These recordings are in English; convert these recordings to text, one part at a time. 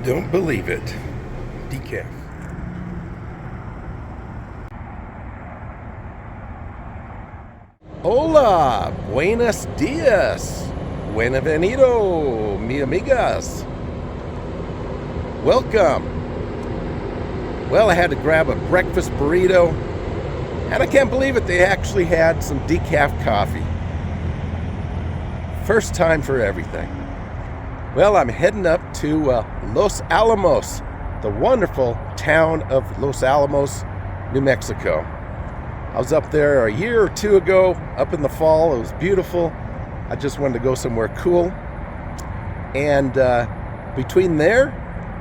Don't believe it. Decaf. Hola, buenos dias, buenvenido, mi amigas. Welcome. Well, I had to grab a breakfast burrito, and I can't believe it, they actually had some decaf coffee. First time for everything. Well, I'm heading up to Los Alamos, the wonderful town of Los Alamos, New Mexico. I was up there a year or two ago, up in the fall. It was beautiful. I just wanted to go somewhere cool. And between there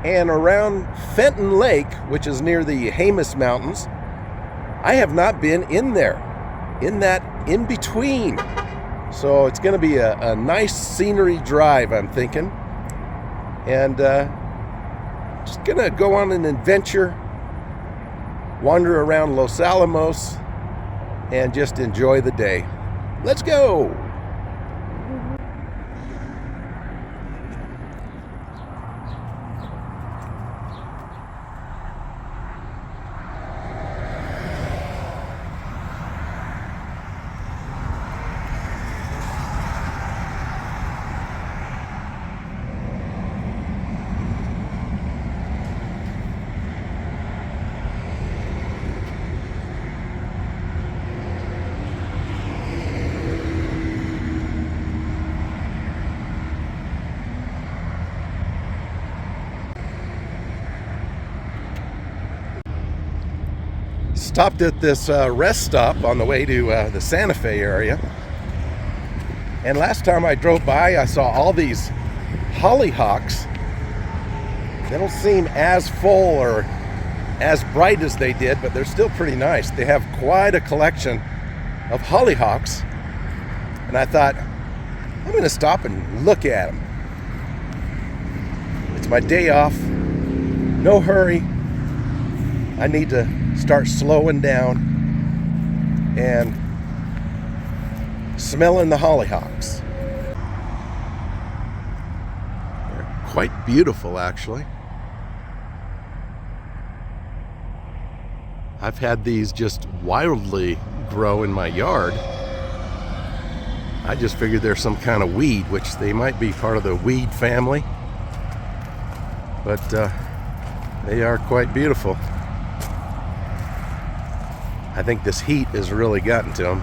and around Fenton Lake, which is near the Jemez Mountains, I have not been in there, in that in-between. So it's going to be a nice scenery drive, I'm thinking. And just going to go on an adventure, wander around Los Alamos, and just enjoy the day. Let's go! Stopped at this rest stop on the way to the Santa Fe area. And last time I drove by, I saw all these hollyhocks. They don't seem as full or as bright as they did, but they're still pretty nice. They have quite a collection of hollyhocks. And I thought, I'm going to stop and look at them. It's my day off. No hurry. I need to start slowing down and smelling the hollyhocks. They're quite beautiful, actually. I've had these just wildly grow in my yard. I just figured they're some kind of weed, which they might be part of the weed family, but they are quite beautiful. I think this heat has really gotten to them.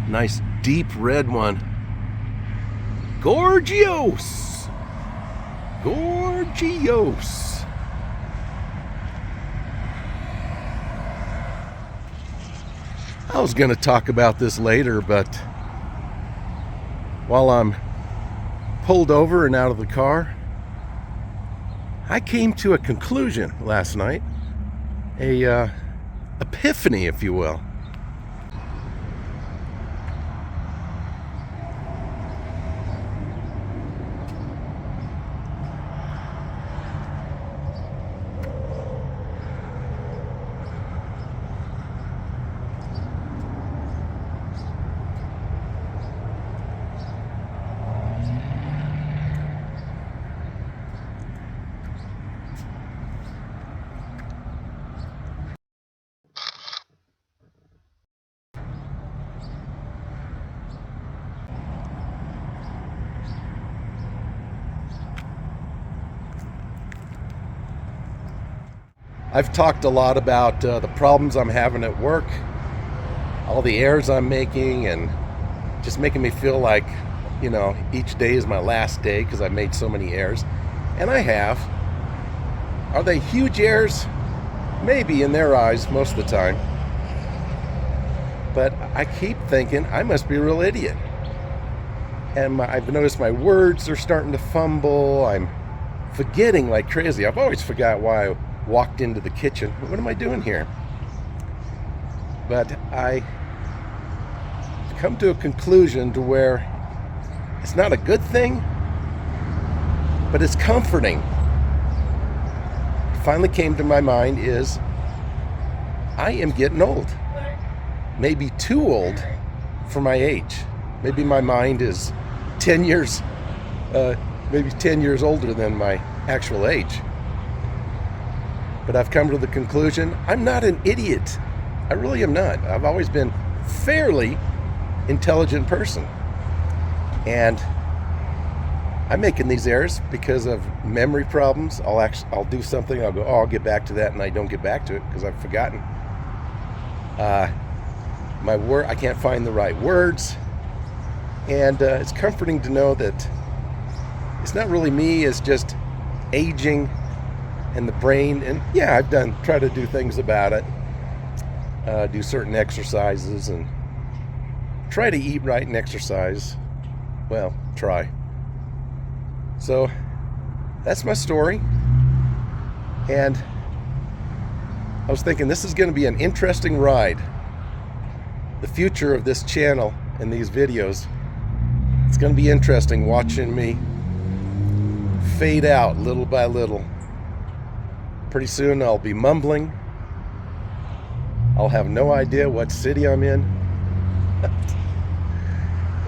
Nice deep red one. Gorgeous! Gorgeous! I was going to talk about this later, but while I'm pulled over and out of the car, I came to a conclusion last night, a epiphany, if you will. I've talked a lot about the problems I'm having at work, all the errors I'm making, and just making me feel like, you know, each day is my last day because I made so many errors. And I have. Are they huge errors? Maybe in their eyes most of the time. But I keep thinking I must be a real idiot. And I've noticed my words are starting to fumble. I'm forgetting like crazy. I've always forgot why I walked into the kitchen. What am I doing here? But I come to a conclusion to where it's not a good thing, but it's comforting finally came to my mind is I am getting old. Maybe too old for my age. Maybe my mind is 10 years, maybe 10 years older than my actual age. But I've come to the conclusion I'm not an idiot. I really am not. I've always been a fairly intelligent person. And I'm making these errors because of memory problems. I'll do something, I'll go, oh, I'll get back to that, and I don't get back to it because I've forgotten. I can't find the right words. And it's comforting to know that it's not really me, it's just aging and the brain. And yeah, I've try to do things about it. Do certain exercises and try to eat right and exercise. Well, try. So that's my story. And I was thinking this is going to be an interesting ride. The future of this channel and these videos, it's going to be interesting watching me fade out little by little. Pretty soon I'll be mumbling. I'll have no idea what city I'm in.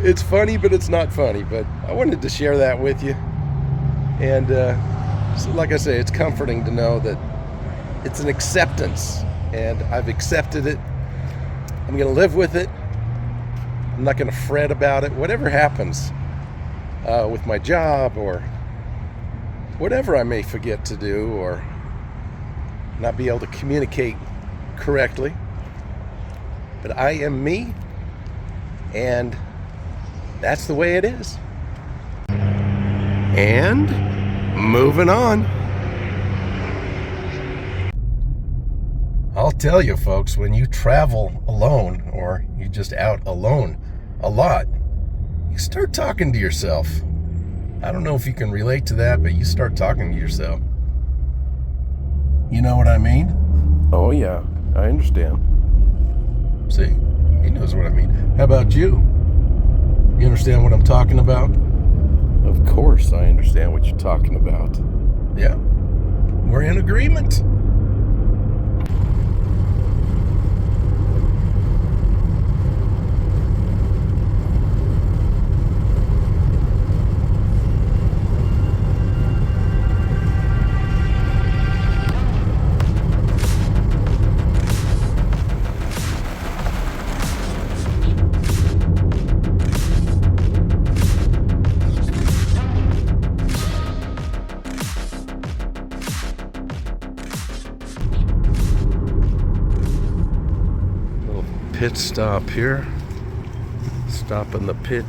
It's funny, but it's not funny. But I wanted to share that with you. And so like I say, it's comforting to know that it's an acceptance. And I've accepted it. I'm going to live with it. I'm not going to fret about it. Whatever happens with my job or whatever I may forget to do or not be able to communicate correctly. But I am me, and that's the way it is. And moving on. I'll tell you, folks, when you travel alone or you're just out alone a lot, you start talking to yourself. I don't know if you can relate to that, but you start talking to yourself. You know what I mean? Oh, yeah, I understand. See, he knows what I mean. How about you? You understand what I'm talking about? Of course I understand what you're talking about. Yeah, we're in agreement. Pit stop here. Stop in the pit.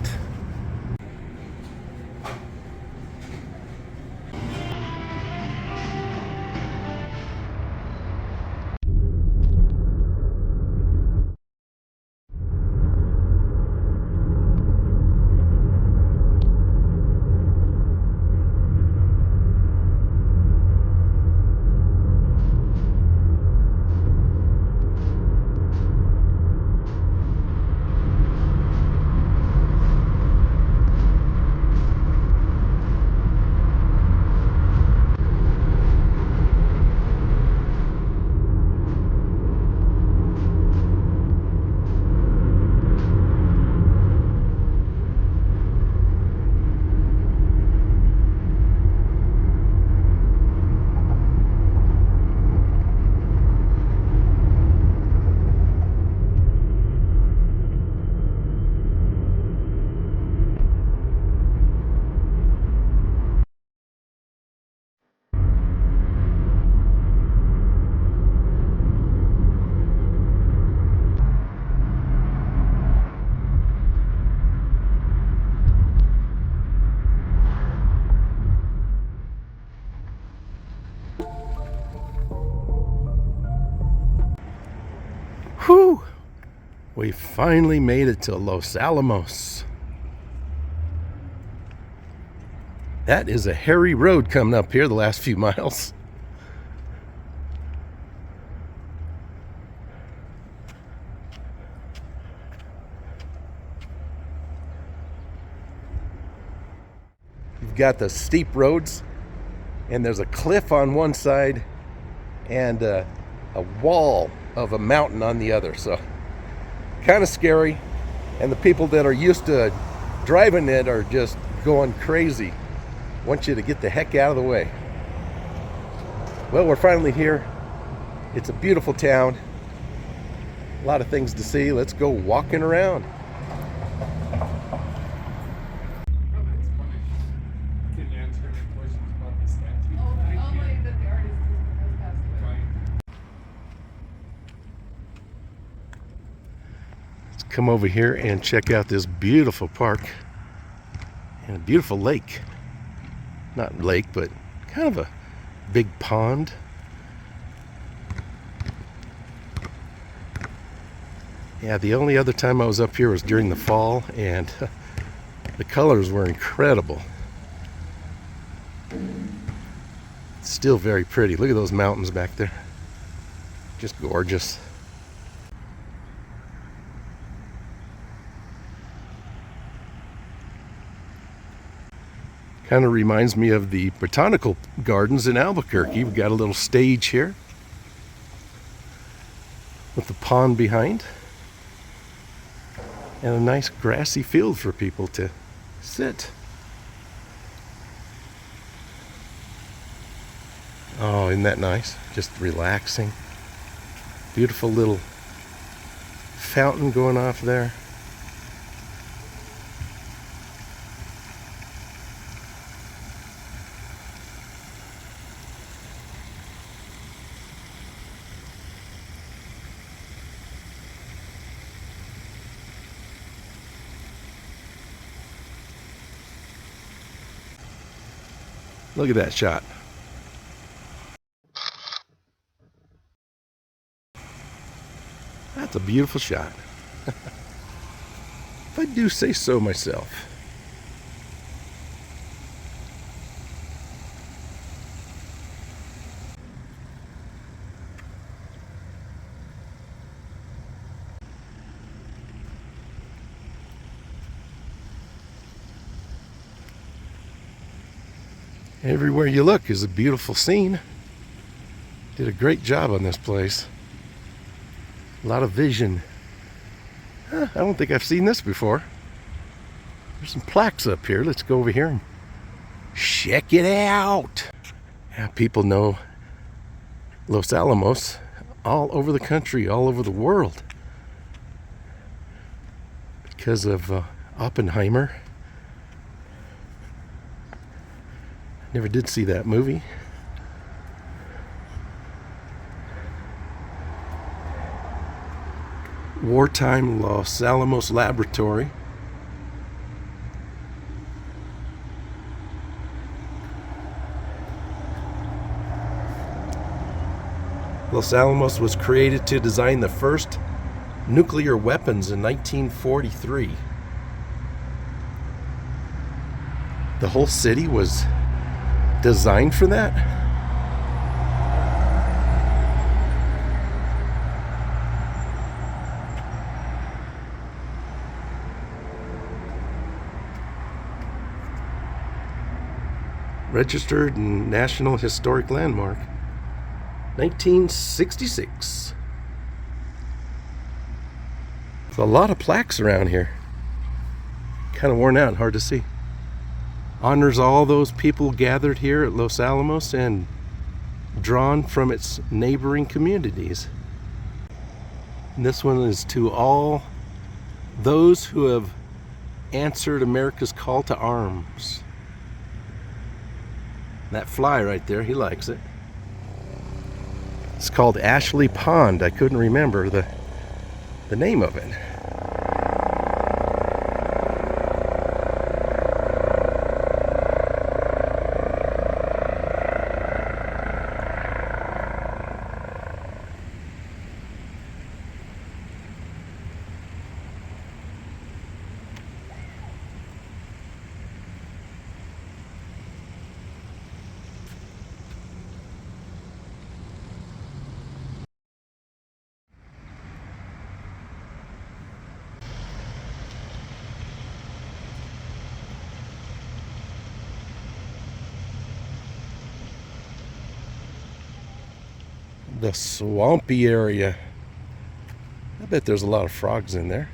Whew! We finally made it to Los Alamos. That is a hairy road coming up here the last few miles. You've got the steep roads, and there's a cliff on one side and a wall of a mountain on the other. So kind of scary. And the people that are used to driving it are just going crazy. Want you to get the heck out of the way. Well, we're finally here. It's a beautiful town. A lot of things to see. Let's go walking around. Let's come over here and check out this beautiful park and a beautiful lake. Not lake, but kind of a big pond. Yeah, the only other time I was up here was during the fall, and the colors were incredible. It's still very pretty. Look at those mountains back there. Just gorgeous. Kind of reminds me of the botanical gardens in Albuquerque. We've got a little stage here with the pond behind and a nice grassy field for people to sit. Oh, isn't that nice? Just relaxing. Beautiful little fountain going off there. Look at that shot. That's a beautiful shot. If I do say so myself. Everywhere you look is a beautiful scene. Did a great job on this place. A lot of vision. I don't think I've seen this before. There's some plaques up here. Let's go over here and check it out. Yeah, people know Los Alamos all over the country, all over the world, because of Oppenheimer. Never did see that movie. Wartime Los Alamos Laboratory. Los Alamos was created to design the first nuclear weapons in 1943. The whole city was designed for that? Registered National Historic Landmark, 1966. There's a lot of plaques around here. Kind of worn out, hard to see. Honors all those people gathered here at Los Alamos and drawn from its neighboring communities. And this one is to all those who have answered America's call to arms. That fly right there, he likes it. It's called Ashley Pond. I couldn't remember the name of it. the swampy area. I bet there's a lot of frogs in there.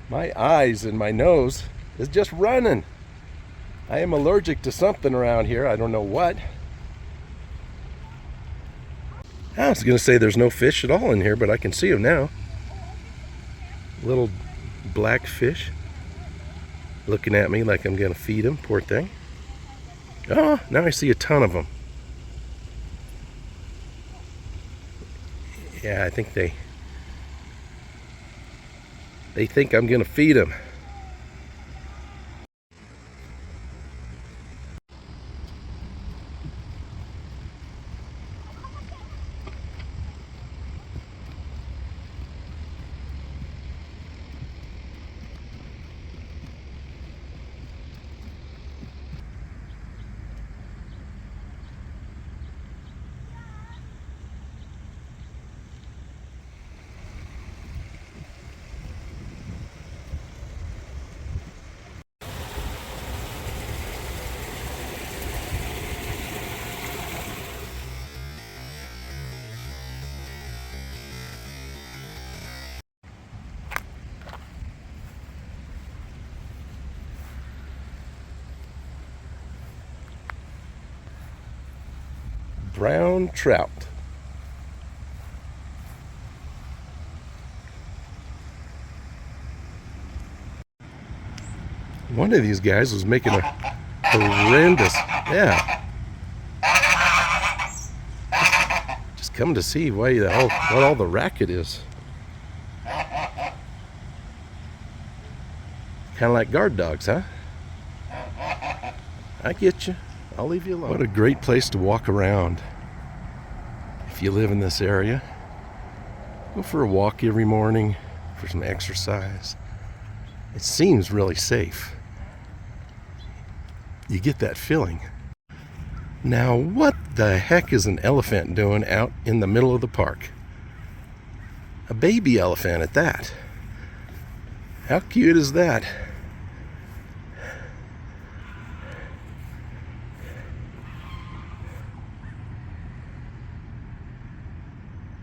My eyes and my nose is just running. I am allergic to something around here. I don't know what. I was going to say there's no fish at all in here, but I can see them now. Little black fish looking at me like I'm going to feed them. Poor thing. Oh, now I see a ton of them. Yeah, I think they think I'm going to feed them. Brown trout. One of these guys was making a horrendous, yeah. Just come to see what all the racket is. Kind of like guard dogs, huh? I get you. I'll leave you alone. What a great place to walk around. If you live in this area, go for a walk every morning for some exercise. It seems really safe. You get that feeling. Now, what the heck is an elephant doing out in the middle of the park? A baby elephant at that. How cute is that?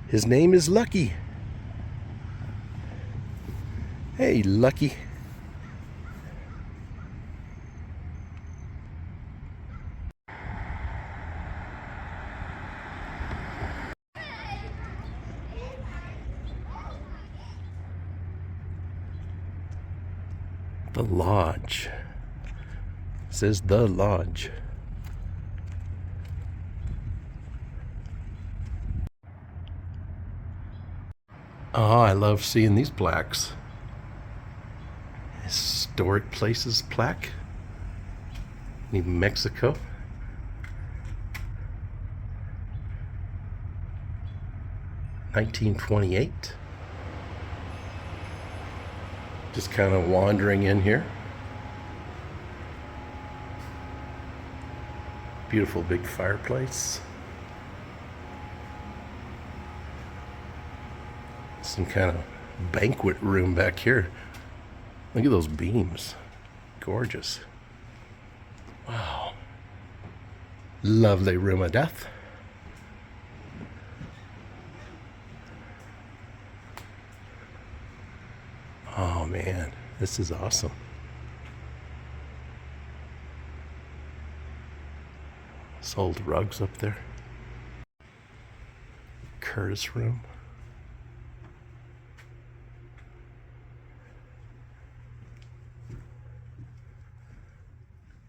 His name is Lucky. Hey, Lucky. The lodge. It says the lodge. Oh, I love seeing these plaques. Historic Places plaque. New Mexico. (1928). Just kind of wandering in here. Beautiful big fireplace. Some kind of banquet room back here. Look at those beams. Gorgeous. Wow. Lovely room of death. Oh man, this is awesome. Sold rugs up there. Curtis room.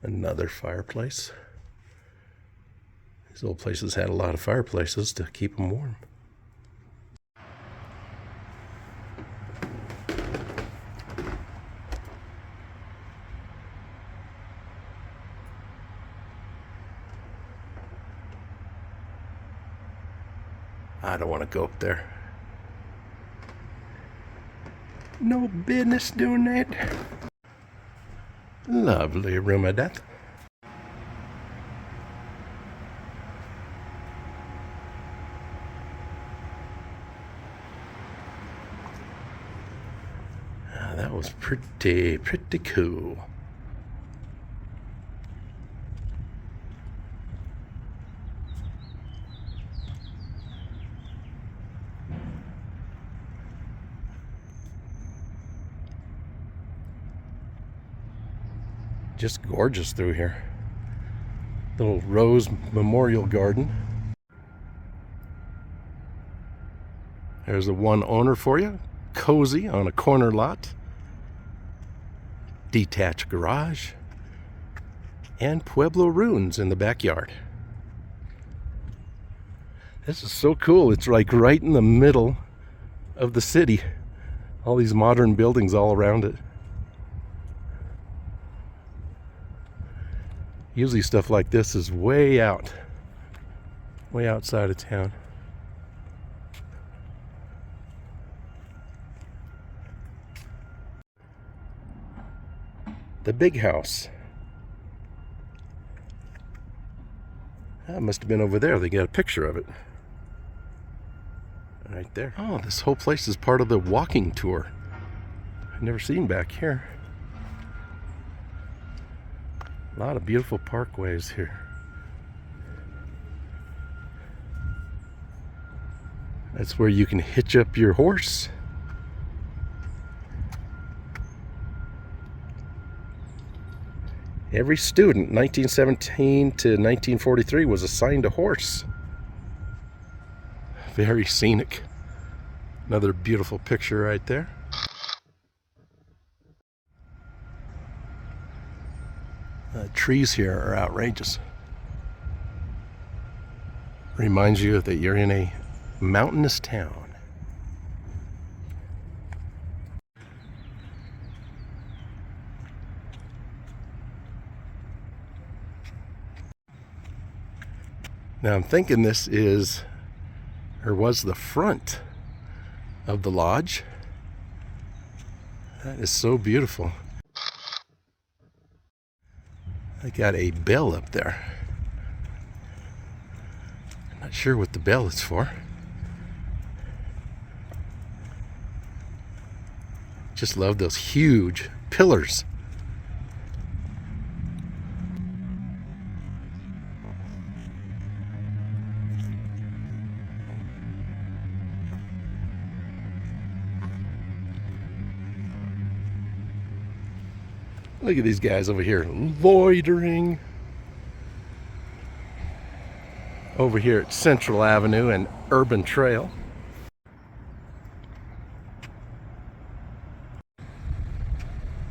Another fireplace. These old places had a lot of fireplaces to keep them warm. I don't want to go up there. No business doing that. Lovely room of death. is pretty cool. Just gorgeous through here. Little Rose Memorial Garden. There's the one owner for you. Cozy on a corner lot. Detached garage. And Pueblo ruins in the backyard. This is so cool. It's like right in the middle of the city. All these modern buildings all around it. Usually stuff like this is way outside of town. The big house. That must have been over there. They got a picture of it. Right there. Oh, this whole place is part of the walking tour. I've never seen back here. A lot of beautiful parkways here. That's where you can hitch up your horse. Every student, 1917 to 1943, was assigned a horse. Very scenic. Another beautiful picture right there. Trees here are outrageous. Reminds you that you're in a mountainous town. Now I'm thinking this is, or was, the front of the lodge. That is so beautiful. I got a bell up there. I'm not sure what the bell is for. Just love those huge pillars. Look at these guys over here loitering. Over here at Central Avenue and Urban Trail.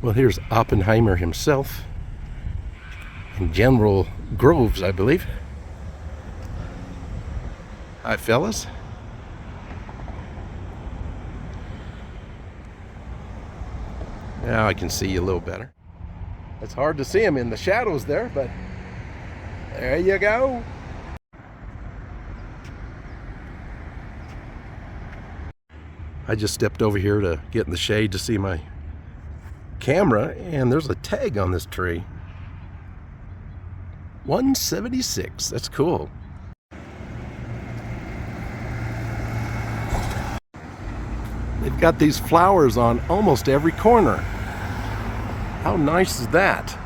Well, here's Oppenheimer himself. And General Groves, I believe. Hi, fellas. Now I can see you a little better. It's hard to see him in the shadows there, but there you go. I just stepped over here to get in the shade to see my camera, and there's a tag on this tree. 176. That's cool. They've got these flowers on almost every corner. How nice is that?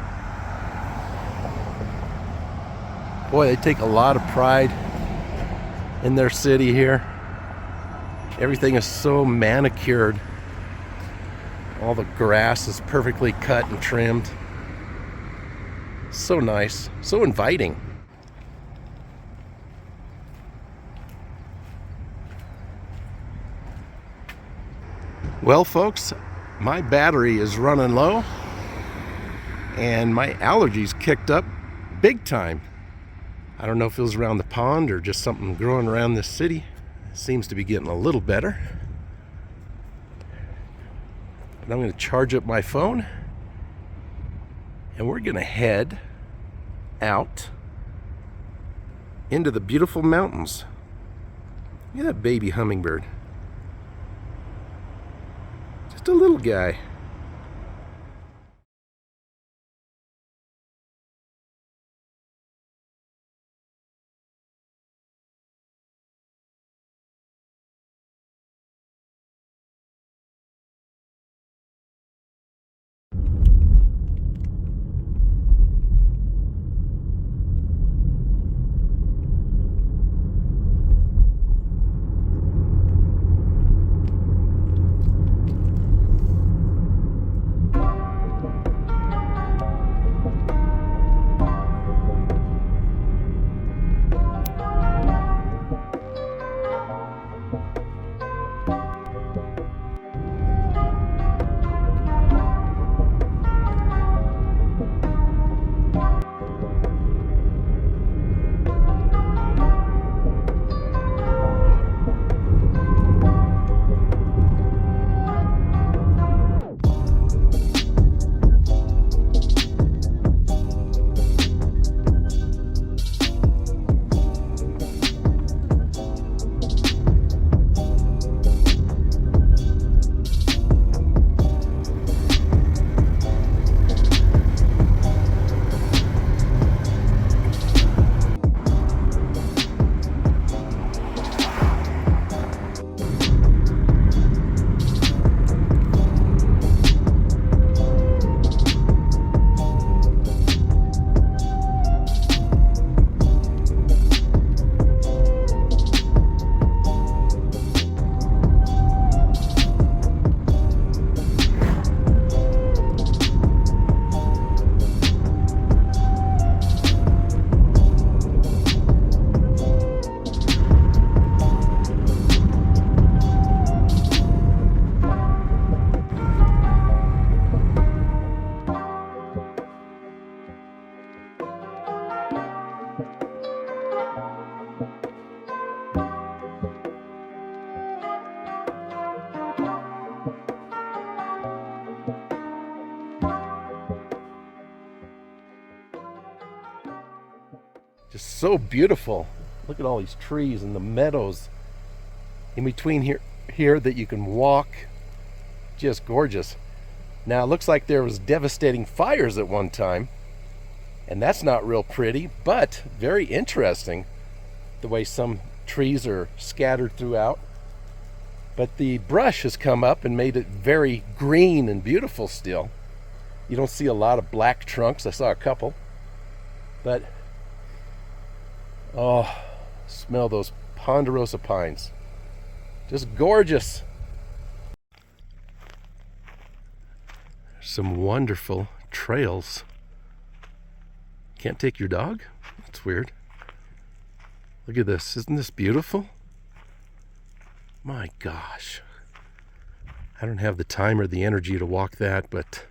Boy, they take a lot of pride in their city here. Everything is so manicured. All the grass is perfectly cut and trimmed. So nice, so inviting. Well, folks, my battery is running low and my allergies kicked up big time. I don't know if it was around the pond or just something growing around this city. It seems to be getting a little better. But I'm going to charge up my phone and we're going to head out into the beautiful mountains. Look at that baby hummingbird. Just a little guy. Just so beautiful. Look at all these trees and the meadows in between here that you can walk. Just gorgeous. Now it looks like there was devastating fires at one time, and that's not real pretty, but very interesting the way some trees are scattered throughout. But the brush has come up and made it very green and beautiful still. You don't see a lot of black trunks. I saw a couple. But, oh, smell those ponderosa pines. Just gorgeous. Some wonderful trails. Can't take your dog? That's weird. Look at this. Isn't this beautiful? My gosh. I don't have the time or the energy to walk that, but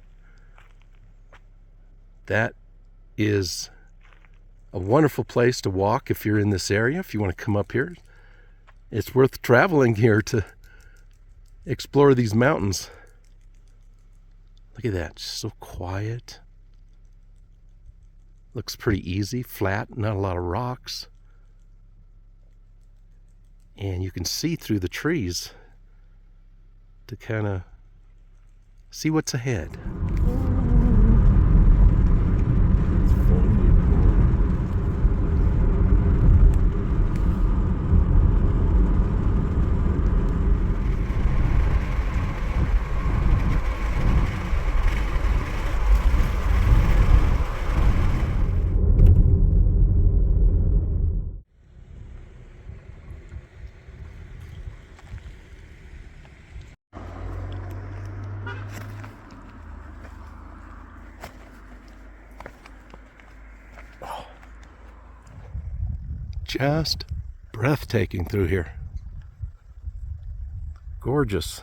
that is a wonderful place to walk if you're in this area. If you want to come up here, it's worth traveling here to explore these mountains. Look at that, just so quiet. Looks pretty easy, flat, not a lot of rocks. And you can see through the trees to kind of see what's ahead. Just breathtaking through here. Gorgeous.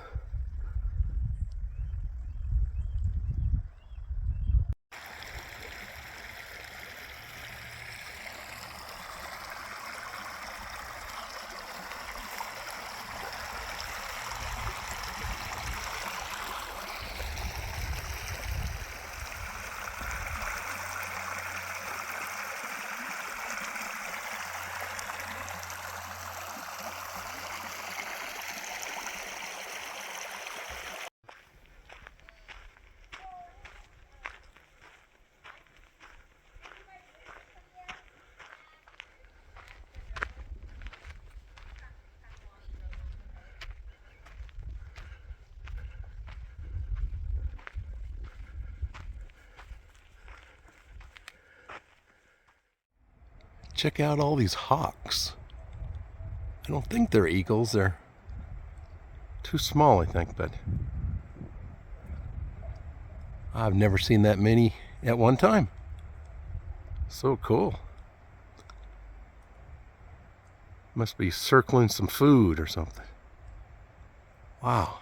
Check out all these hawks. I don't think they're eagles. They're too small, I think, but I've never seen that many at one time. So cool. Must be circling some food or something. Wow.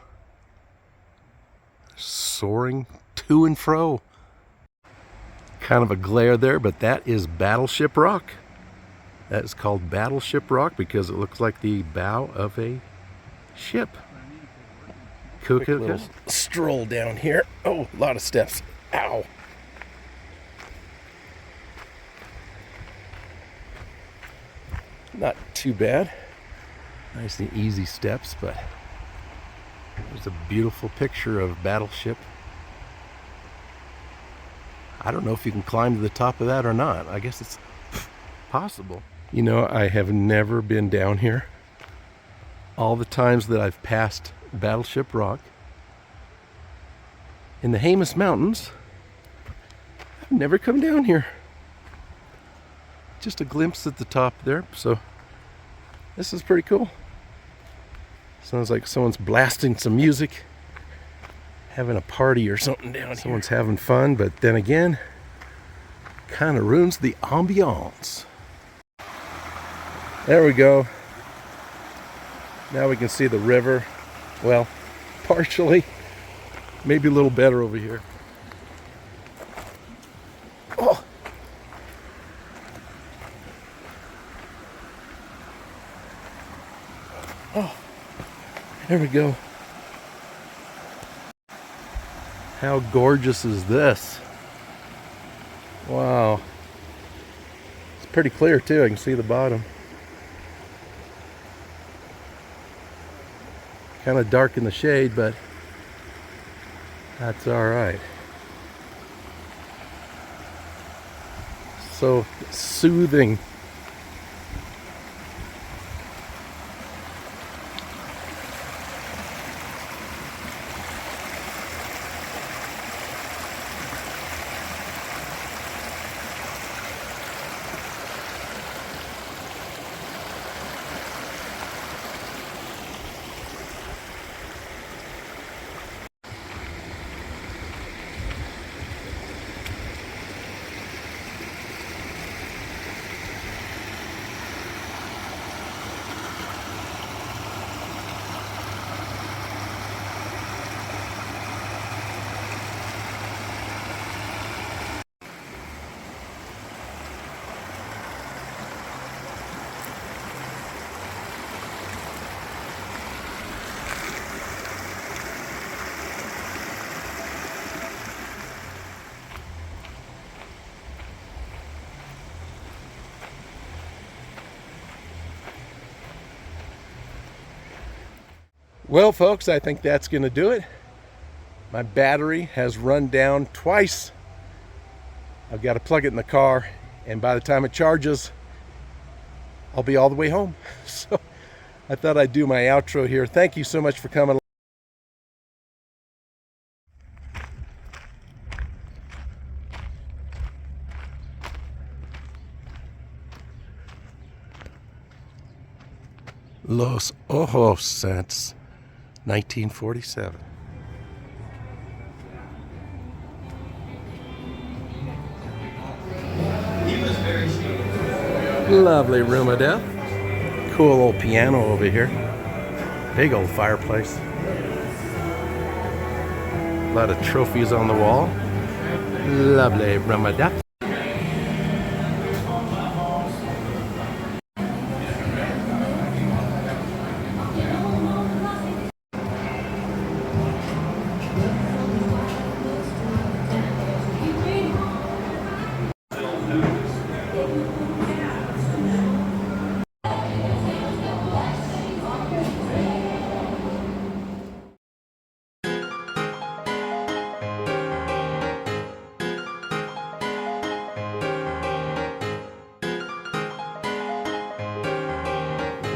Soaring to and fro. Kind of a glare there, but that is Battleship Rock. That is called Battleship Rock because it looks like the bow of a ship. Quick little stroll down here. Oh, a lot of steps. Ow. Not too bad. Nice and easy steps, but there's a beautiful picture of Battleship. I don't know if you can climb to the top of that or not. I guess it's possible. You know, I have never been down here. All the times that I've passed Battleship Rock in the Jemez Mountains, I've never come down here. Just a glimpse at the top there, so this is pretty cool. Sounds like someone's blasting some music, having a party or something down here. Someone's having fun, but then again, kind of ruins the ambiance. There we go. Now we can see the river. Well, partially. Maybe a little better over here. Oh. Oh. There we go. How gorgeous is this? Wow. It's Pretty clear too, I can see the bottom. Kind of dark in the shade, but that's all right. So soothing. Well, folks, I think that's going to do it. My battery has run down twice. I've got to plug it in the car, and by the time it charges, I'll be all the way home. So I thought I'd do my outro here. Thank you so much for coming. Los Ojos since 1947. Lovely room of death. Cool old piano over here. Big old fireplace. A lot of trophies on the wall. Lovely room of death.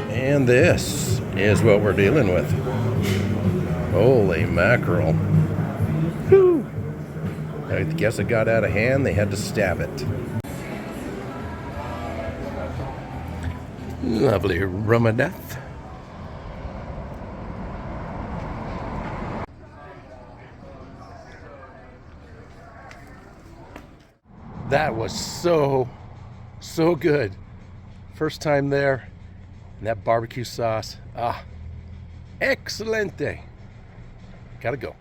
And this is what we're dealing with. Holy mackerel. Whew. I guess it got out of hand. They had to stab it. Lovely room of death. That was so good. First time there. And that barbecue sauce, excelente. Gotta go.